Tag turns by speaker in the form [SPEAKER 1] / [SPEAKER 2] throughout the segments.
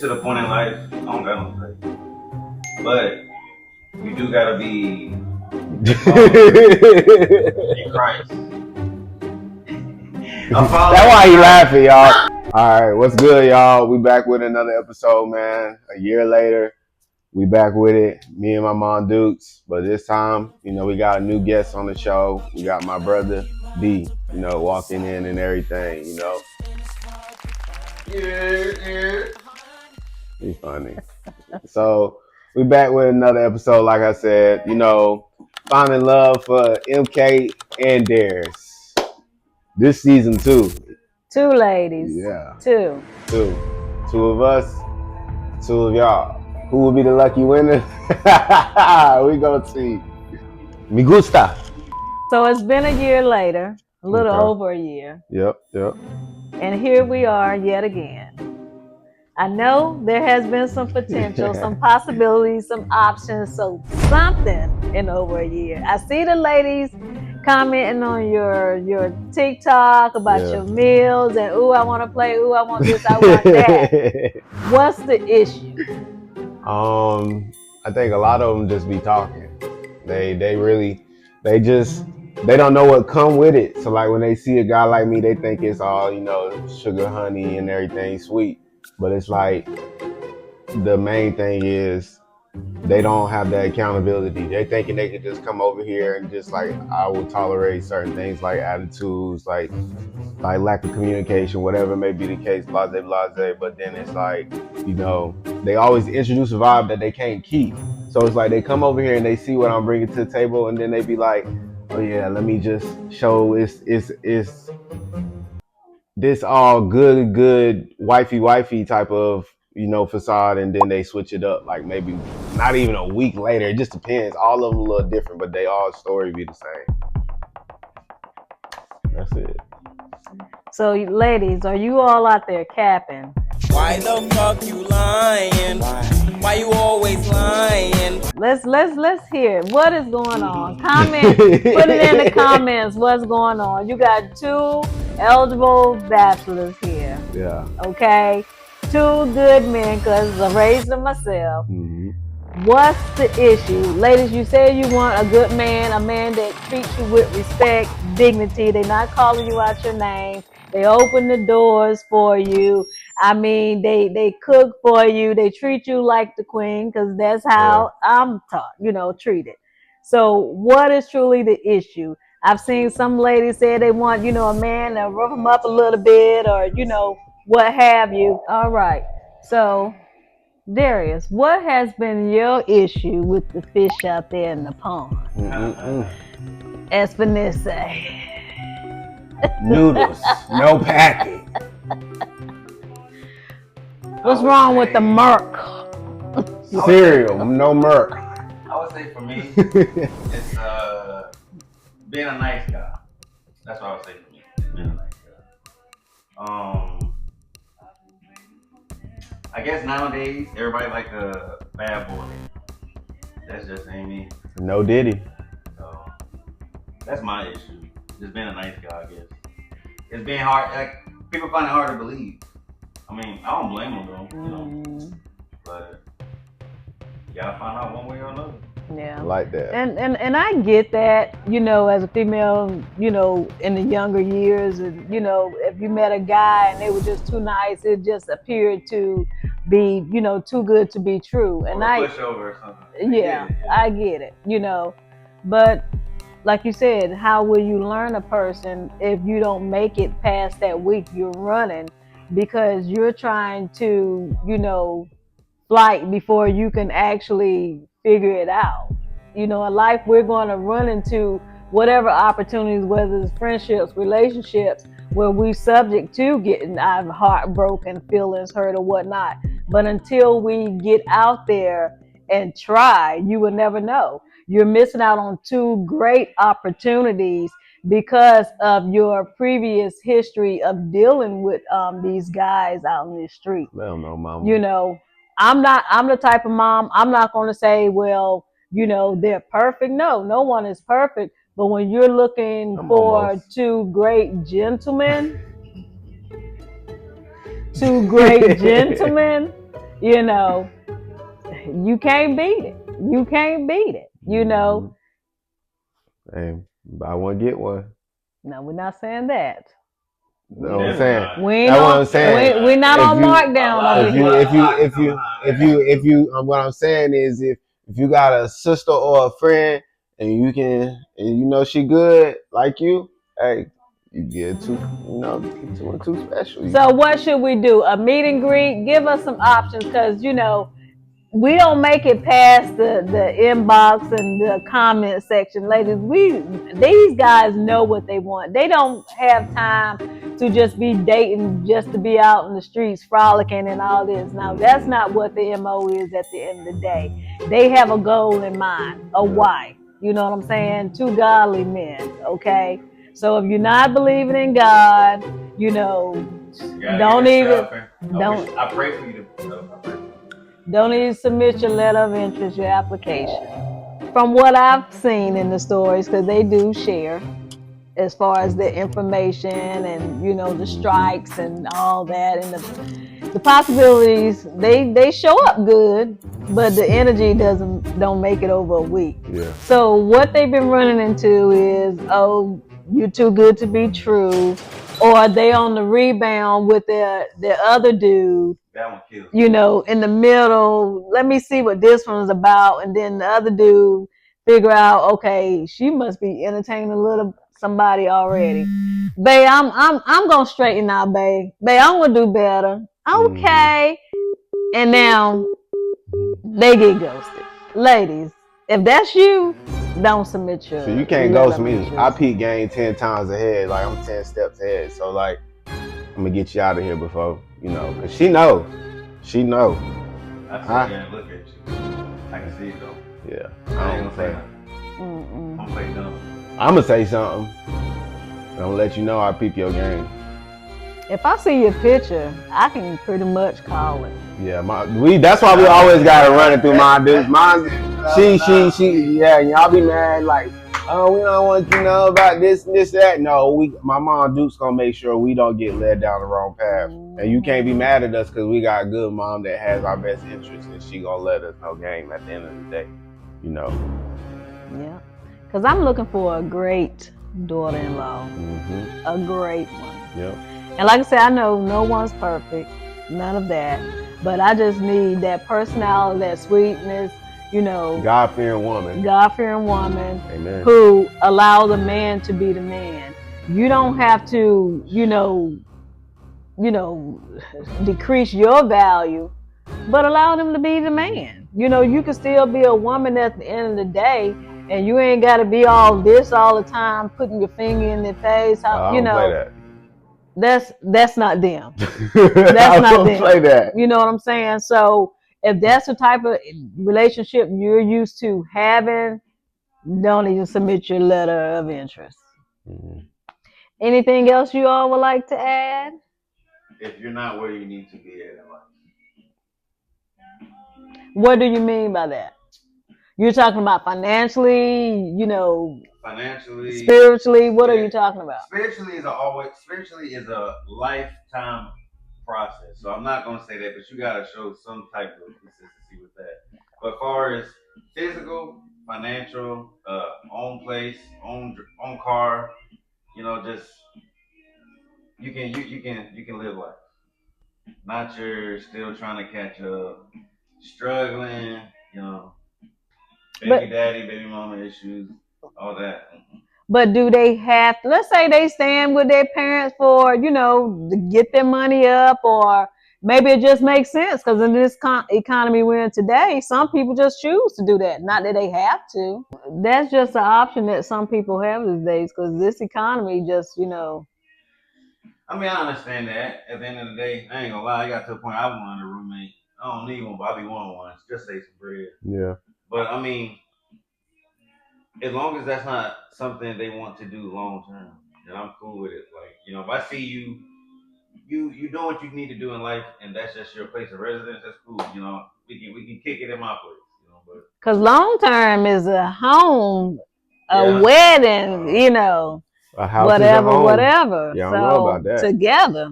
[SPEAKER 1] To the point in life, I don't got no faith. But you do gotta be in Christ.
[SPEAKER 2] That's why he laughing, y'all. All right, what's good, y'all? We back with another episode, man. A year later, we back with it. Me and my mom Dukes, but this time, we got a new guest on the show. We got my brother D, walking in and everything.
[SPEAKER 1] Yeah.
[SPEAKER 2] He's funny. So we back with another episode. Like I said, finding love for MK and Darius. This season 2.
[SPEAKER 3] Two ladies.
[SPEAKER 2] Yeah.
[SPEAKER 3] Two.
[SPEAKER 2] Two of us, two of y'all. Who will be the lucky winner? We gonna see. Me gusta.
[SPEAKER 3] So it's been a year later, a little
[SPEAKER 2] Okay.
[SPEAKER 3] over a year.
[SPEAKER 2] Yep.
[SPEAKER 3] And here we are yet again. I know there has been some potential, some possibilities, some options, so something in over a year. I see the ladies commenting on your TikTok about your meals and ooh, I want to play, ooh, I want this, I want that. What's the issue?
[SPEAKER 2] I think a lot of them just be talking. They don't know what come with it. So like when they see a guy like me, they think it's all, sugar, honey and everything sweet. But it's like the main thing is they don't have that accountability. They thinking they could just come over here and just like, I will tolerate certain things like attitudes, like lack of communication, whatever may be the case, blase. But then it's like, they always introduce a vibe that they can't keep. So it's like they come over here and they see what I'm bringing to the table, and then they be like, oh yeah, let me just show it's this all good wifey type of facade, and then they switch it up like maybe not even a week later. It just depends. All of them a little different, but they all story be the same. That's it.
[SPEAKER 3] So ladies, are you all out there capping?
[SPEAKER 4] Why the fuck you lying? Why you always lying?
[SPEAKER 3] Let's hear it. What is going on? Comment, put it in the comments. What's going on? You got two eligible bachelors here.
[SPEAKER 2] Yeah.
[SPEAKER 3] Okay, two good men because I raised them myself.
[SPEAKER 2] Mm-hmm.
[SPEAKER 3] What's the issue, ladies? You say you want a good man, a man that treats you with respect, dignity. They're not calling you out your name. They open the doors for you. I mean, they cook for you. They treat you like the queen because that's how I'm taught, treated. So what is truly the issue? I've seen some ladies say they want, a man to rough them up a little bit or, what have you. All right. So, Darius, what has been your issue with the fish out there in the pond? As Vanessa.
[SPEAKER 2] Noodles, no packing.
[SPEAKER 3] What's wrong with the murk?
[SPEAKER 2] Cereal, no murk.
[SPEAKER 1] I would say for me, it's being a nice guy. That's what I would say for me. Being a nice guy. I guess nowadays everybody like a bad boy. That's just ain't me.
[SPEAKER 2] No Diddy.
[SPEAKER 1] So that's my issue. Just being a nice guy, I guess. It's being hard. Like people find it hard to believe. I mean, I don't blame them though. But you gotta find out one way or another.
[SPEAKER 3] Yeah.
[SPEAKER 2] I like that.
[SPEAKER 3] And I get that, as a female, in the younger years, and, if you met a guy and they were just too nice, it just appeared to be, too good to be true. And
[SPEAKER 1] or pushover or something.
[SPEAKER 3] Yeah, I get it, But like you said, how will you learn a person if you don't make it past that week you're running because you're trying to, flight before you can actually figure it out. In life, we're going to run into whatever opportunities, whether it's friendships, relationships, where we're subject to getting our heart broken, feelings hurt or whatnot. But until we get out there and try, you will never know. You're missing out on two great opportunities because of your previous history of dealing with these guys out in the street.
[SPEAKER 2] I don't know, mama.
[SPEAKER 3] I'm the type of mom, I'm not going to say, well, they're perfect. No one is perfect. But when you're looking for two great gentlemen, You know, you can't beat it. You can't beat it. You know.
[SPEAKER 2] Hey, buy one get one.
[SPEAKER 3] No, we're not saying that.
[SPEAKER 2] Know what I'm
[SPEAKER 1] Definitely
[SPEAKER 2] saying?
[SPEAKER 1] not.
[SPEAKER 3] We ain't
[SPEAKER 2] That's what
[SPEAKER 3] on.
[SPEAKER 2] I'm saying.
[SPEAKER 3] We're not
[SPEAKER 2] If
[SPEAKER 3] on
[SPEAKER 2] you,
[SPEAKER 3] markdown over
[SPEAKER 2] if you,
[SPEAKER 3] here.
[SPEAKER 2] if you, what I'm saying is, if you got a sister or a friend and you can, and you know she good like you, hey, you get two, two and two special.
[SPEAKER 3] So what should we do? A meet and greet? Give us some options, because we don't make it past the inbox and the comment section, ladies. These guys know what they want. They don't have time to just be dating, just to be out in the streets frolicking and all this. Now that's not what the MO is at the end of the day. They have a goal in mind, a wife. You know what I'm saying? Two godly men, okay? So if you're not believing in God, don't even
[SPEAKER 1] I pray for you to.
[SPEAKER 3] don't even submit your letter of interest, your application. From what I've seen in the stories, because they do share as far as the information and the strikes and all that, and the possibilities, they show up good, but the energy don't make it over a week.
[SPEAKER 2] Yeah.
[SPEAKER 3] So what they've been running into is, oh, you're too good to be true, or they on the rebound with their other dude.
[SPEAKER 1] That one kills.
[SPEAKER 3] In the middle, let me see what this one's about, and then the other dude figure out, okay, she must be entertaining a little somebody already. Babe, I'm gonna straighten out, babe. Babe, I'm gonna do better. Okay. And now they get ghosted. Ladies, if that's you, don't submit your.
[SPEAKER 2] So you can't ghost me. I peak game 10 times ahead. Like I'm 10 steps ahead. So like I'm gonna get you out of here before, cause she know. She know.
[SPEAKER 1] I sit here and look at you. I can see it though.
[SPEAKER 2] Yeah.
[SPEAKER 1] I ain't gonna say nothing. I'm gonna play dumb.
[SPEAKER 2] I'm gonna say something. I'm gonna let you know I peep your game.
[SPEAKER 3] If I see your picture, I can pretty much call it.
[SPEAKER 2] Yeah, that's why we always gotta run it through my dudes. She, yeah, y'all be mad like, oh, we don't want you to know about this and this, that. No, my mom Duke's gonna make sure we don't get led down the wrong path. And you can't be mad at us because we got a good mom that has our best interest, and she gonna let us know game at the end of the day,
[SPEAKER 3] Yeah, because I'm looking for a great daughter-in-law, a great one.
[SPEAKER 2] Yep.
[SPEAKER 3] And like I said, I know no one's perfect, none of that, but I just need that personality, that sweetness,
[SPEAKER 2] God-fearing woman.
[SPEAKER 3] Amen. Who allows a man to be the man. You don't have to, decrease your value, but allow them to be the man. You can still be a woman at the end of the day, and you ain't got to be all this all the time, putting your finger in their face.
[SPEAKER 2] I don't play that.
[SPEAKER 3] That's not them. That's not them.
[SPEAKER 2] Play that.
[SPEAKER 3] You know what I'm saying? So if that's the type of relationship you're used to having, don't even submit your letter of interest. Anything else you all would like to add?
[SPEAKER 1] If you're not where you need to be at in life.
[SPEAKER 3] What do you mean by that? You're talking about financially,
[SPEAKER 1] financially,
[SPEAKER 3] spiritually. What are you talking about?
[SPEAKER 1] Spiritually is a lifetime process. So I'm not gonna say that, but you gotta show some type of consistency with that. But as far as physical, financial, own place, own car, just you can live life. Not you're still trying to catch up, struggling, baby daddy, baby mama issues, all that.
[SPEAKER 3] But do they have, let's say they stand with their parents for, to get their money up, or maybe it just makes sense because in this economy we're in today, some people just choose to do that. Not that they have to. That's just an option that some people have these days because this economy just,
[SPEAKER 1] I mean, I understand that. At the end of the day, I ain't gonna lie, I got to a point I wanted a roommate. I don't need one, but I be wanting one. Just say some bread.
[SPEAKER 2] Yeah.
[SPEAKER 1] But I mean, as long as that's not something they want to do long term, then I'm cool with it. Like, if I see you doing what you need to do in life, and that's just your place of residence, that's cool. We can kick it in my place. But
[SPEAKER 3] because long term is a home, a wedding,
[SPEAKER 2] a house
[SPEAKER 3] whatever.
[SPEAKER 2] Yeah, I
[SPEAKER 3] don't
[SPEAKER 2] know about that.
[SPEAKER 3] Together.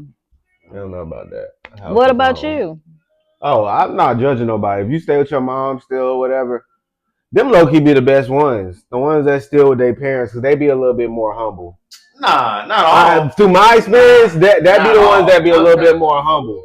[SPEAKER 2] I don't know about that.
[SPEAKER 3] What about you?
[SPEAKER 2] Oh, I'm not judging nobody. If you stay with your mom still or whatever, them low key be the best ones. The ones that still with their parents, because they be a little bit more humble.
[SPEAKER 1] Nah, not all.
[SPEAKER 2] Through my experience, that be
[SPEAKER 1] Not
[SPEAKER 2] the ones
[SPEAKER 1] all.
[SPEAKER 2] that be a little bit more humble.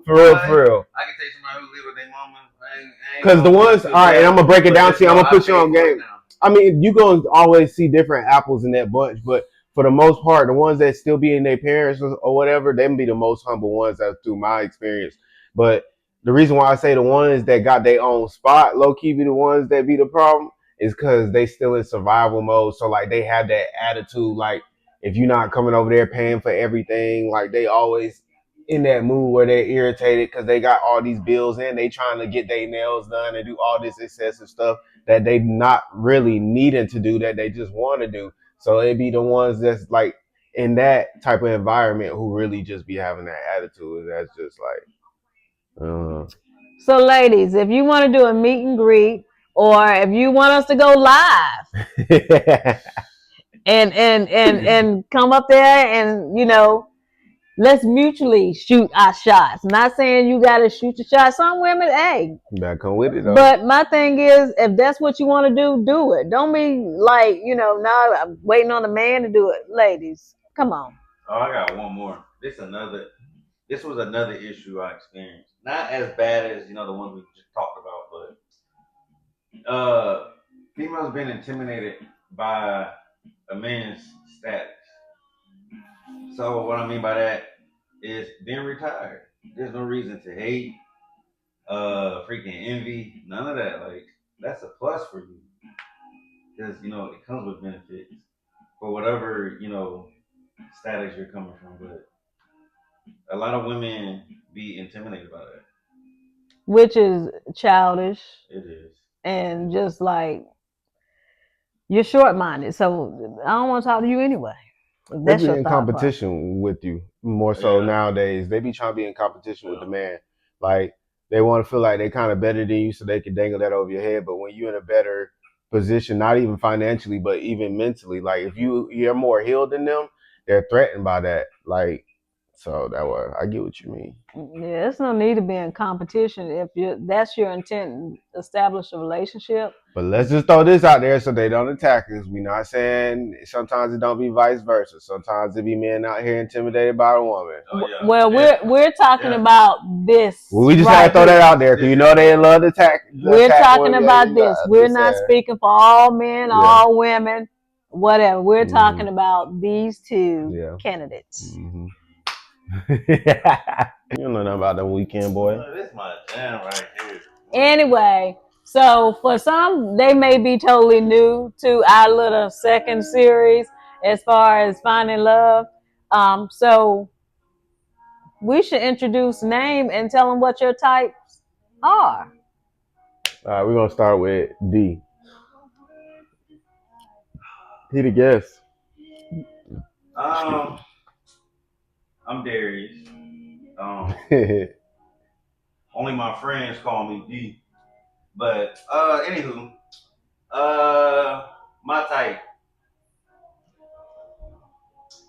[SPEAKER 2] For real, for real.
[SPEAKER 1] I can take somebody who live with their mama. I ain't
[SPEAKER 2] Because the
[SPEAKER 1] gonna
[SPEAKER 2] ones, all right, and I'm gonna break it down to you. I'm gonna put you on game.
[SPEAKER 1] now.
[SPEAKER 2] I mean, you gonna always see different apples in that bunch, but for the most part, the ones that still be in their parents or whatever, them be the most humble ones. That's through my experience. But the reason why I say the ones that got their own spot, low key, be the ones that be the problem, is because they still in survival mode. So like they have that attitude, like if you're not coming over there paying for everything, like they always in that mood where they're irritated because they got all these bills in, they trying to get their nails done and do all this excessive stuff that they not really needing to do, that they just want to do. So it be the ones that's like in that type of environment who really just be having that attitude. That's just like,
[SPEAKER 3] So, ladies, if you want to do a meet and greet, or if you want us to go live and come up there and let's mutually shoot our shots. Not saying you got to shoot your shot. Some women, hey,
[SPEAKER 2] better come with it though.
[SPEAKER 3] but my thing is, if that's what you want to do it. Don't be like, now I'm waiting on a man to do it. Ladies, come on.
[SPEAKER 1] Oh, I got one more. This was another issue I experienced. Not as bad as the ones we just talked about, but females being intimidated by a man's status. So what I mean by that is being retired. There's no reason to hate, freaking envy, none of that. Like that's a plus for you because it comes with benefits for whatever status you're coming from. But a lot of women be intimidated by that.
[SPEAKER 3] Which is childish
[SPEAKER 1] It is.
[SPEAKER 3] and just like you're short minded. So I don't want to talk to you anyway. If
[SPEAKER 2] They
[SPEAKER 3] that's
[SPEAKER 2] be
[SPEAKER 3] your
[SPEAKER 2] in
[SPEAKER 3] thought process.
[SPEAKER 2] competition with you more so
[SPEAKER 1] Yeah.
[SPEAKER 2] nowadays. They be trying to be in competition with
[SPEAKER 1] Yeah.
[SPEAKER 2] the man. Like they want to feel like they kind of better than you, so they can dangle that over your head. But when you're in a better position, not even financially, but even mentally, like if you're more healed than them, they're threatened by that. Like so that was I get what you mean.
[SPEAKER 3] Yeah, there's no need to be in competition if that's your intent to establish a relationship.
[SPEAKER 2] But let's just throw this out there so they don't attack us. We not saying sometimes it don't be vice versa. Sometimes it be men out here intimidated by a woman.
[SPEAKER 1] Oh yeah.
[SPEAKER 3] Well,
[SPEAKER 1] Yeah.
[SPEAKER 3] we're talking
[SPEAKER 1] Yeah.
[SPEAKER 3] about this.
[SPEAKER 2] Well, we just
[SPEAKER 3] right
[SPEAKER 2] had to throw that
[SPEAKER 3] here.
[SPEAKER 2] out there because you know they love to attack.
[SPEAKER 3] We're talking
[SPEAKER 2] women.
[SPEAKER 3] about this.
[SPEAKER 2] I'm
[SPEAKER 3] We're
[SPEAKER 2] just
[SPEAKER 3] not
[SPEAKER 2] saying.
[SPEAKER 3] speaking for all men,
[SPEAKER 2] Yeah.
[SPEAKER 3] all women, whatever. We're
[SPEAKER 2] Mm-hmm.
[SPEAKER 3] talking about these two candidates.
[SPEAKER 2] Mm-hmm. You don't know nothing about the weekend, boy.
[SPEAKER 1] This is my jam right here.
[SPEAKER 3] Anyway, so for some, they may be totally new to our little second series as far as finding love. So we should introduce name and tell them what your types are.
[SPEAKER 2] All right, we're gonna start with D. He the guest.
[SPEAKER 1] I'm Darius. Only my friends call me D. But anywho, my type.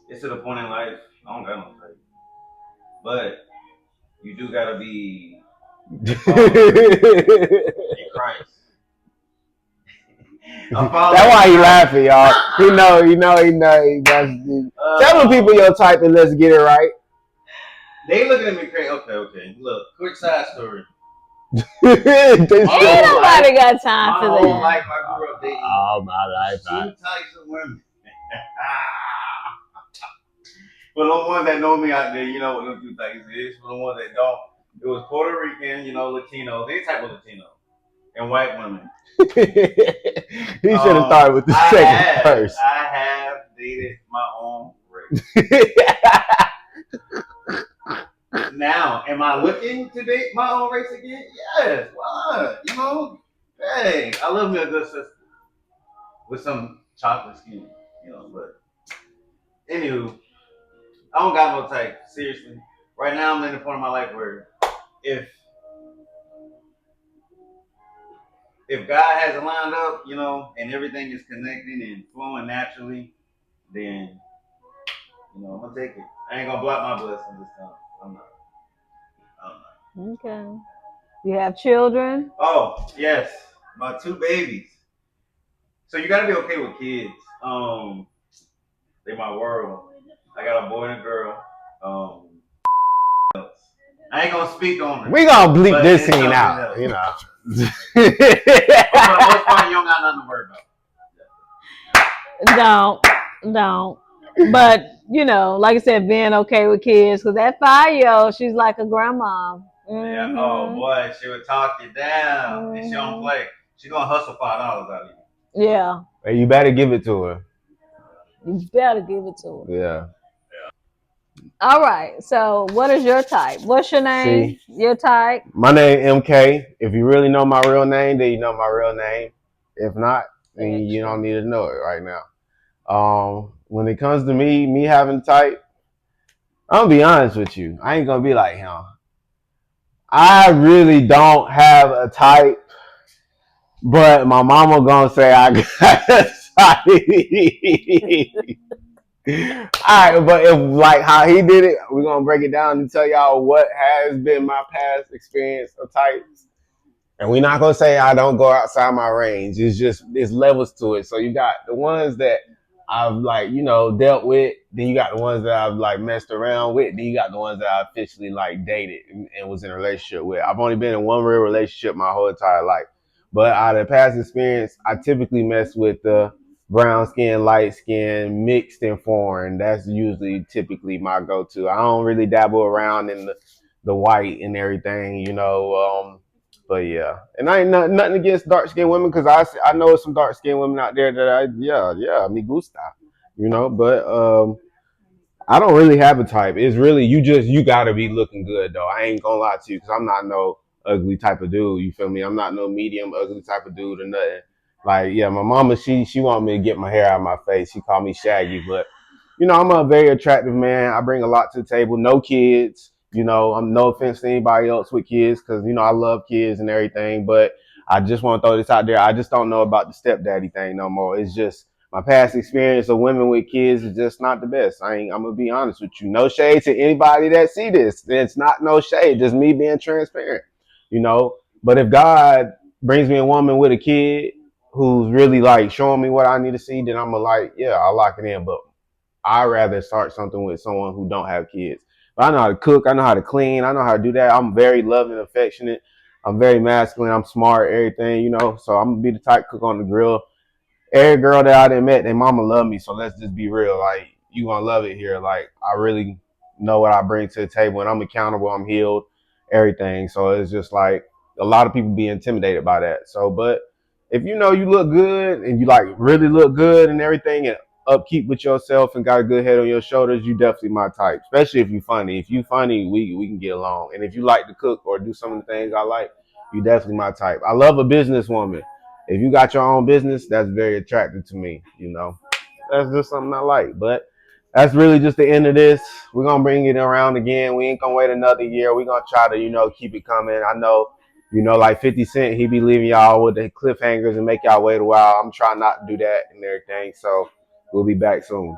[SPEAKER 1] It's to the point in life. I don't got no type. But you do gotta be in Christ.
[SPEAKER 2] That's why he laughing, y'all. He know. Tell the people your type and let's get it right.
[SPEAKER 1] They looking at me crazy. Okay. Look, quick side story.
[SPEAKER 3] Ain't nobody got time for
[SPEAKER 1] My
[SPEAKER 3] that.
[SPEAKER 1] whole life I grew up dating
[SPEAKER 2] all my life.
[SPEAKER 1] two types of women. For the ones that know me out there, you know what those two types is. For the ones that don't, it was Puerto Rican, Latinos, any type of Latino, and white women.
[SPEAKER 2] He should have started with the second first.
[SPEAKER 1] I have dated my own race. Now, am I looking to date my own race again? Yes. Why not? Hey, I love me a good sister with some chocolate skin, but anywho, I don't got no type, seriously. Right now I'm in the point of my life where if God has it lined up, and everything is connecting and flowing naturally, then I'm gonna take it. I ain't gonna block my blessings this time. I'm not.
[SPEAKER 3] Okay. You have children?
[SPEAKER 1] Oh, yes. My 2 babies. So you gotta be okay with kids. They my world. I got a boy and a girl. I ain't gonna speak on it.
[SPEAKER 2] We gonna bleep
[SPEAKER 1] but
[SPEAKER 2] this
[SPEAKER 1] it's
[SPEAKER 2] scene
[SPEAKER 1] something
[SPEAKER 2] out,
[SPEAKER 1] else.
[SPEAKER 2] you know.
[SPEAKER 1] But for the most part, you don't got nothing to worry about.
[SPEAKER 3] Don't. But you know, like I said, being okay with kids, because that 5-year-old, she's like a grandma.
[SPEAKER 1] Yeah. Oh boy, she would talk you down, and she don't
[SPEAKER 3] Mm-hmm.
[SPEAKER 1] play. She gonna hustle $5 out of you.
[SPEAKER 3] Yeah,
[SPEAKER 2] Hey, you better give it to her.
[SPEAKER 3] you better give it to her.
[SPEAKER 2] Yeah.
[SPEAKER 3] All right. So, what is your type? What's your name?
[SPEAKER 2] See,
[SPEAKER 3] Your type?
[SPEAKER 2] my name MK. If you really know my real name, then you know my real name. If not, then you
[SPEAKER 3] Extra.
[SPEAKER 2] don't need to know it right now. When it comes to me having type, I'm gonna be honest with you. I ain't gonna be like him. I really don't have a type, but my mama gonna say I got a type. Alright, but if like how he did it, we're gonna break it down and tell y'all what has been my past experience of types. And we're not gonna say I don't go outside my range. It's just there's levels to it. So you got the ones that I've like, dealt with, then you got the ones that I've like messed around with, then you got the ones that I officially like dated and was in a relationship with. I've only been in one real relationship my whole entire life. But out of past experience, I typically mess with the brown skin, light skin, mixed and foreign. That's usually typically my go-to. I don't really dabble around in the white and everything. But yeah, and I ain't nothing against dark skinned women because I know some dark skinned women out there that me gusta, But I don't really have a type. It's really you gotta be looking good though. I ain't gonna lie to you because I'm not no ugly type of dude. You feel me? I'm not no medium ugly type of dude or nothing. Like yeah, my mama she want me to get my hair out of my face. She called me Shaggy, but I'm a very attractive man. I bring a lot to the table. No kids. I'm no offense to anybody else with kids because I love kids and everything. But I just want to throw this out there. I just don't know about the stepdaddy thing no more. It's just my past experience of women with kids is just not the best. I'm gonna be honest with you. No shade to anybody that see this. It's not no shade. Just me being transparent. But if God brings me a woman with a kid who's really like showing me what I need to see, then I'm like, yeah, I'll lock it in. But I'd rather start something with someone who don't have kids. But I know how to cook. I know how to clean. I know how to do that. I'm very loving, affectionate. I'm very masculine. I'm smart, everything. So I'm going to be the type cook on the grill. Every girl that I done met, their mama love me. So let's just be real. Like, you going to love it here. Like, I really know what I bring to the table. And I'm accountable. I'm healed, everything. So it's just like a lot of people be intimidated by that. So, but if you look good and you like really look good and everything and upkeep with yourself and got a good head on your shoulders, you definitely my type. Especially if you funny. If you funny, we can get along. And if you like to cook or do some of the things I like, you definitely my type. I love a businesswoman. If you got your own business, that's very attractive to me. That's just something I like. But that's really just the end of this. We're gonna bring it around again. We ain't gonna wait another year. We're gonna try to, keep it coming. I know, like 50 Cent, he be leaving y'all with the cliffhangers and make y'all wait a while. I'm trying not to do that and everything. So we'll be back soon.